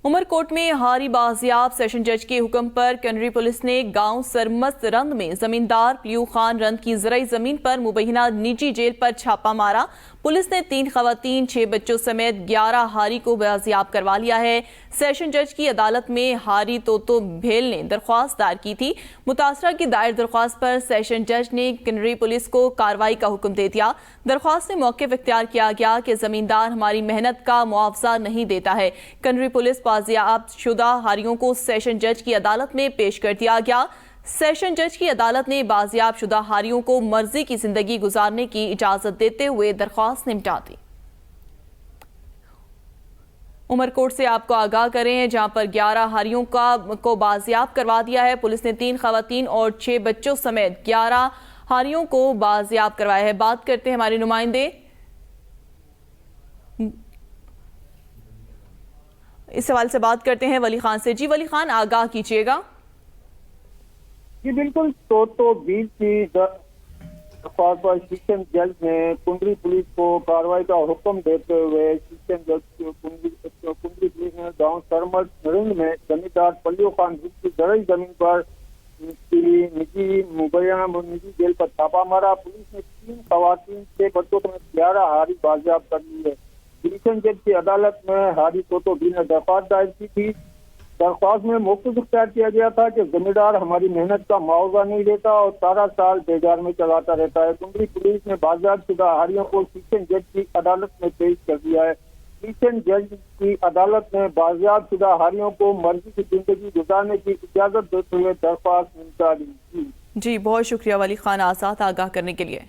उमरकोट में हारी बाजियाब सेशन जज के हुक्म पर कनरी पुलिस ने गांव सरमस्त रंद में जमींदार प्लियू खान रंद की ज़राई जमीन पर मुबैना निजी जेल पर छापा मारा। पुलिस ने 3 खवातीन 6 बच्चों समेत 11 हारी को बाजियाब करवा लिया है। सेशन जज की अदालत में हारी तोतो भेल ने दरख्वास्त दायर की थी। मुतासरा की दायर दरख्वास्त पर सेशन जज ने कनरी पुलिस को कार्रवाई का हुक्म दे दिया। दरख्वास्त में मौक़िफ़ इख्तियार किया गया कि जमींदार हमारी मेहनत का मुआवजा नहीं देता है। कनरी पुलिस बाजियाब शुदा हारियों को सेशन जज की अदालत में पेश कर दिया गया। सेशन जज की अदालत ने बाजियाब शुदा हारियों को मर्जी की जिंदगी गुजारने की इजाजत देते हुए दरख्वास्त निपटा दी। उमरकोट से आपको आगाह करें, जहां पर 11 हारियों को बाजियाब करवा दिया है। पुलिस ने 3 खवातीन और 6 बच्चों समेत 11 हारियों को बाजियाब करवाया है। बात करते हैं हमारे नुमाइंदे इस सवाल से बात करते हैं वली खान से। जी वली खान, आगाह कीजिएगा। जी बिल्कुल, तो 20 की दरख्वास्त पर सेशन जज ने कुंडली पुलिस को कार्रवाई का हुक्म देते हुए सेशन जज कुंडली पुलिस ने गांव सरमद रिंग में जमींदार प्लियू खान की ज़राई जमीन पर निजी जेल पर छापा मारा। पुलिस ने 3 खवातीन 6 बच्चों समेत 11 हारी बाजियाब कर ली है। सेशन जज की अदालत में हारी तोतो भी ने दरख्वास्त दायर की थी। दरख्वास्त में मौक़िफ़ इख्तियार किया गया था कि जमींदार हमारी मेहनत का मुआवजा नहीं देता और सारा साल बेजार में चलाता रहता है। कुंडली पुलिस ने बाजियाब शुदा हारियों को सेशन जज की अदालत में पेश कर दिया है। सेशन जज की अदालत ने बाजियाब शुदा हारियों को मर्जी की जिंदगी गुजारने की इजाजत देते हुए दरख्वास्त निपटा दी। जी बहुत शुक्रिया वली खान आज़ाद आगाह करने के लिए।